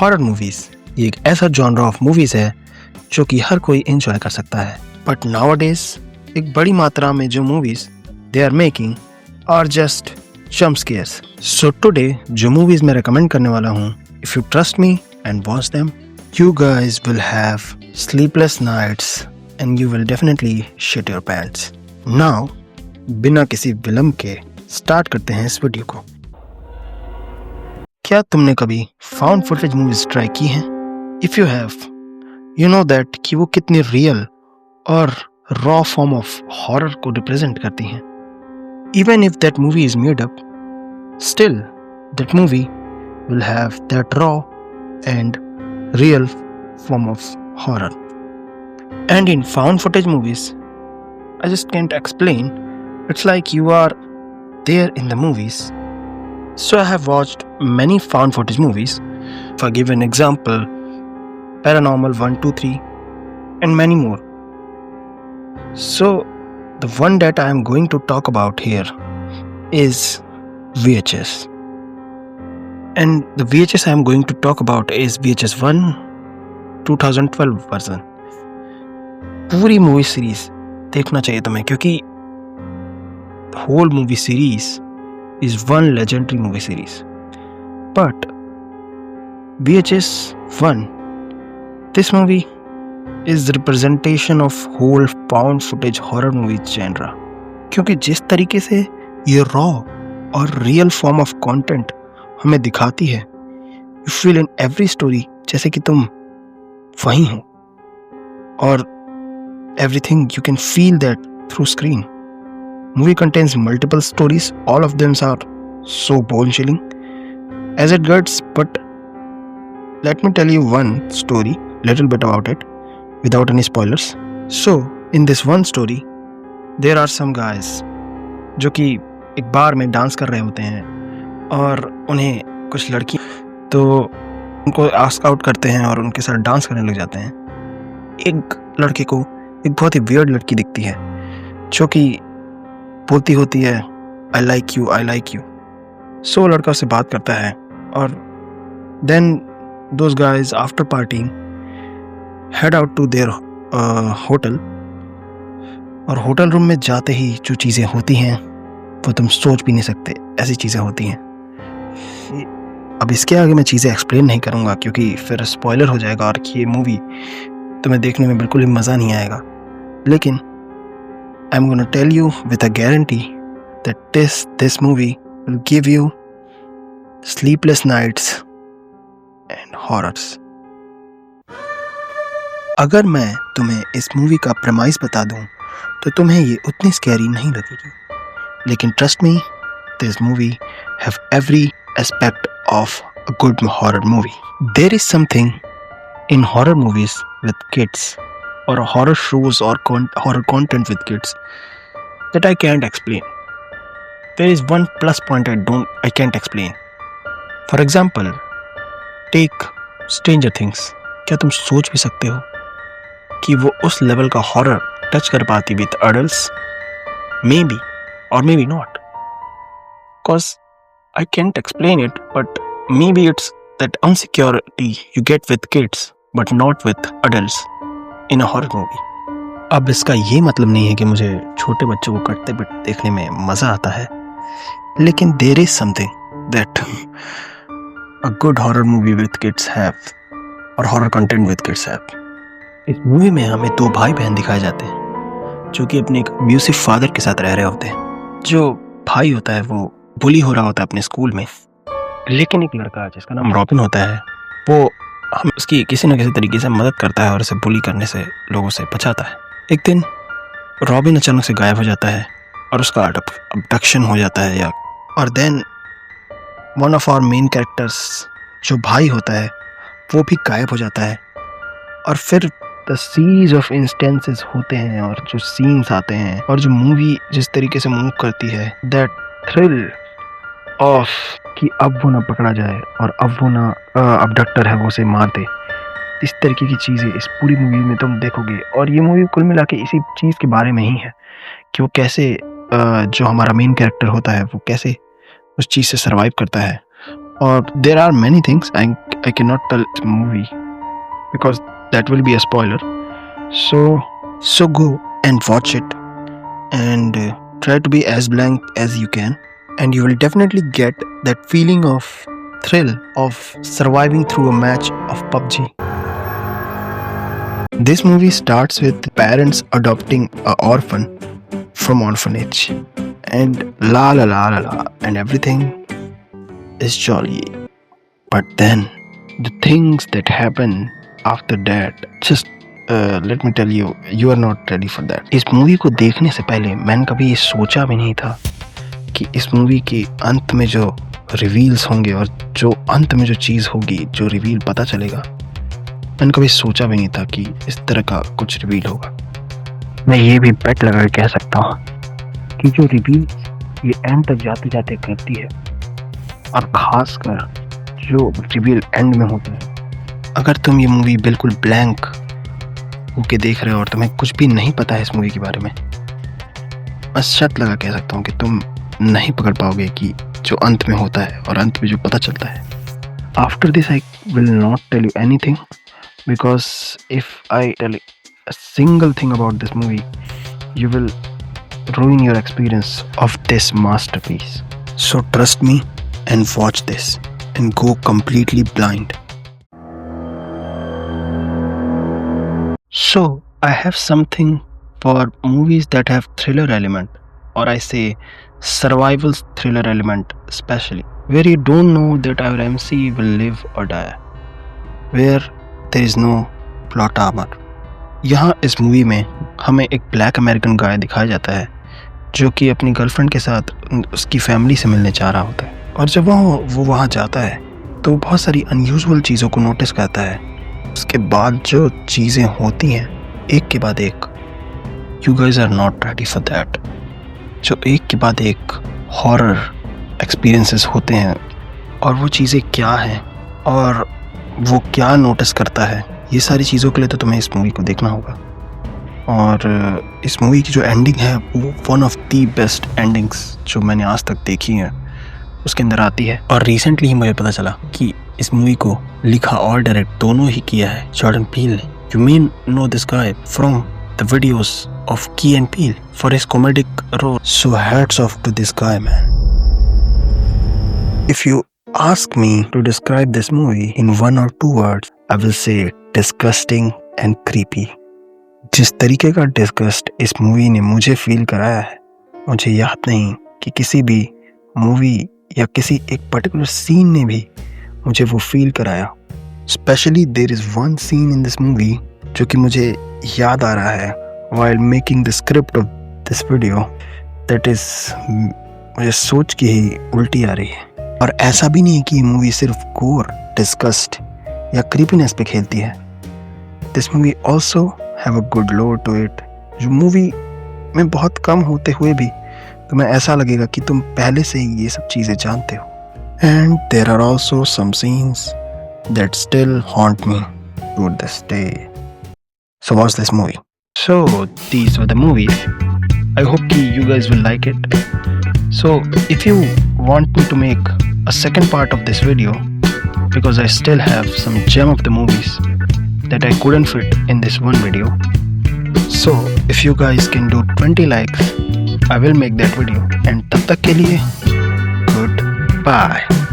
Horror movies ये एक ऐसा जॉनर ऑफ मूवीज है जो कि हर कोई एंजॉय कर सकता है, बट नाउअडेज एक बड़ी मात्रा में जो movies they are making are just jump scares. So today जो मूवीज मैं रेकमेंड करने वाला हूँ, if you trust me and watch them, you guys will have sleepless nights and you will definitely shit your pants. Now, बिना किसी विलंब के start करते हैं इस वीडियो को। क्या तुमने कभी फाउंड फुटेज मूवीज ट्राई की हैं? If you have, you know that कि वो कितनी रियल और रॉ फॉर्म ऑफ हॉरर को रिप्रेजेंट करती हैं। Even if that movie is made up, still that movie will have that raw and real form of horror. And in found footage movies, I just can't explain. It's like you are there in the movies. So I have watched many found footage movies. If I give an example, Paranormal 1, 2, 3 and many more. So the one that I am going to talk about here is VHS. And the VHS I am going to talk about is VHS 1 2012 version. पूरी movie series देखना चाहिए तुम्हें, क्योंकि whole movie series is one legendary movie series. But VHS 1, this movie is the representation of whole found footage horror movie genre. क्योंकि जिस तरीके से ये raw और real form of content हमें दिखाती है, you feel in every story जैसे कि तुम वहीं हो, और everything you can feel that through screen. Movie contains multiple stories, all of them are so bone chilling as it gets, but let me tell you one story, little bit about it without any spoilers. So in this one story there are some guys जो कि एक बार में dance कर रहे होते हैं, और उन्हें कुछ लड़की तो उनको आस्क आउट करते हैं और उनके साथ डांस करने लग जाते हैं. एक लड़के को एक बहुत ही वियर्ड लड़की दिखती है जो कि बोलती होती है I like you, I like you. So लड़का उससे बात करता है, और then those guys after parting head out to their hotel. और होटल रूम में जाते ही जो चीज़ें होती हैं वो तुम सोच भी नहीं सकते, ऐसी चीज़ें होती हैं. अब इसके आगे मैं चीज़ें एक्सप्लेन नहीं करूँगा क्योंकि फिर स्पॉइलर हो जाएगा और ये मूवी तुम्हें देखने में बिल्कुल भी मज़ा नहीं आएगा. लेकिन I am gonna tell you with a guarantee that this movie will give you sleepless nights and horrors. अगर मैं तुम्हें इस मूवी का प्रेमाइस बता दूं तो तुम्हें ये उतनी स्कैरी नहीं लगेगी, लेकिन trust me, this movie have every aspect of a good horror movie. There is something in horror movies with kids or horror shows or horror content with kids that I can't explain. There is one plus point I can't explain. For example, take Stranger Things. क्या तुम सोच भी सकते हो कि वो उस level का हॉरर टच कर पाती with adults? Maybe or maybe not. Because I can't explain it, but maybe it's that insecurity you get with kids but not with adults in a horror movie. अब इसका ये मतलब नहीं है कि मुझे छोटे बच्चों को कटते पिटते देखने में मज़ा आता है, लेकिन there is something that a good horror movie with kids have और horror content with kids have. इस मूवी में हमें दो भाई बहन दिखाए जाते हैं जो कि अपने एक अब्यूसिव फादर के साथ रह रहे होते हैं. जो भाई होता है वो बुली हो रहा होता है अपने स्कूल में, लेकिन एक लड़का जिसका नाम रॉबिन होता है वो हम उसकी किसी न किसी तरीके से मदद करता है और उसे बुली करने से लोगों से बचाता है. एक दिन रॉबिन अचानक से गायब हो जाता है और उसका अबडक्शन हो जाता है, या और then one of our main characters जो भाई होता है वो भी गायब हो जाता है. और फिर द सीरीज ऑफ इंस्टेंसेस होते हैं और जो सीन्स आते हैं और जो मूवी जिस तरीके से मूव करती है, दैट थ्रिल ऑफ कि अब वो ना पकड़ा जाए और अब वो ना अबडक्टर है वो उसे मार दे, इस तरीके की चीज़ें इस पूरी मूवी में तुम देखोगे. और ये मूवी कुल मिला के इसी चीज़ के बारे में ही है कि वो कैसे जो हमारा मेन कैरेक्टर होता है वो कैसे उस चीज़ से सर्वाइव करता है or there are many things I cannot tell this movie because that will be a spoiler. So go and watch it and try to be as blank as you can, and you will definitely get that feeling of thrill of surviving through a match of PUBG. This movie starts with parents adopting a orphan from orphanage, and la la la la la, and everything is jolly. But then the things that happen after that, just let me tell you, you are not ready for that. इस movie को देखने से पहले मैंने कभी ये सोचा भी नहीं था कि इस मूवी के अंत में जो रिवील्स होंगे और जो अंत में जो चीज़ होगी, जो रिवील पता चलेगा, मैंने कभी सोचा भी नहीं था कि इस तरह का कुछ रिवील होगा। मैं ये भी बेट लगा के कह सकता हूँ कि जो रिवील ये एंड तक जाते जाते करती है, और ख़ासकर जो रिवील एंड में होता है, अगर तुम ये मूवी बिल्कुल ब्लैंक होके देख रहे हो और तुम्हें कुछ भी नहीं पता है इस मूवी के बारे में, मैं शर्त लगा कह सकता हूँ कि तुम नहीं पकड़ पाओगे कि जो अंत में होता है और अंत में जो पता चलता है। After this I will not tell you anything, because if I tell a single thing about this movie, you will ruin your experience of this masterpiece. So trust me and watch this and go completely blind. So I have something for movies that have thriller element, or I say survival thriller element especially, where you don't know that our MC will live or die, where there is no plot armor. यहाँ इस movie में हमें एक black American गाय दिखाया जाता है जो कि अपनी गर्लफ्रेंड के साथ उसकी फैमिली से मिलने चाह रहा होता है, और जब वो वहाँ जाता है तो बहुत सारी अनयूजुअल चीज़ों को नोटिस करता है। उसके बाद जो चीज़ें होती हैं एक के बाद एक, you guys are not ready for that. जो एक के बाद एक हॉरर एक्सपीरियंसेस होते हैं, और वो चीज़ें क्या हैं और वो क्या नोटिस करता है, ये सारी चीज़ों के लिए तो तुम्हें इस मूवी को देखना होगा। और इस मूवी की जो एंडिंग है वो one of the best endings जो मैंने आज तक देखी है उसके अंदर आती है। और रिसेंटली ही मुझे पता चला कि इस मूवी को लिखा और डायरेक्ट दोनों ही किया है जॉर्डन पील ने। You mean no this guy from the videos of Key and Peele for his comedic role, so hats off to this guy man. If you ask me to describe this movie in 1 or 2 words, I will say disgusting and creepy. जिस तरीके का disgust इस movie ने मुझे feel कराया है, मुझे याद नहीं कि किसी भी मूवी या किसी एक पर्टिकुलर सीन ने भी मुझे वो फील कराया। Especially there is one scene in this movie जो कि मुझे याद आ रहा है while making the script of this video, that is मुझे सोच के ही उल्टी आ रही है। और ऐसा भी नहीं है कि ये मूवी सिर्फ गोर, डिस्गस्ट या क्रीपीनेस पे खेलती है। This movie also have a good लोर टू इट, जो मूवी में बहुत कम होते हुए भी तुम्हें ऐसा लगेगा कि तुम पहले से ही ये सब चीज़ें जानते हो। And there are also some scenes that still haunt me to this day. So watch this movie. So these were the movies. I hope कि you guys will like it. So if you want me to make a second part of this video, because I still have some gem of the movies that I couldn't fit in this one video, so if you guys can do 20 likes, I will make that video. And तब तक के लिए goodbye.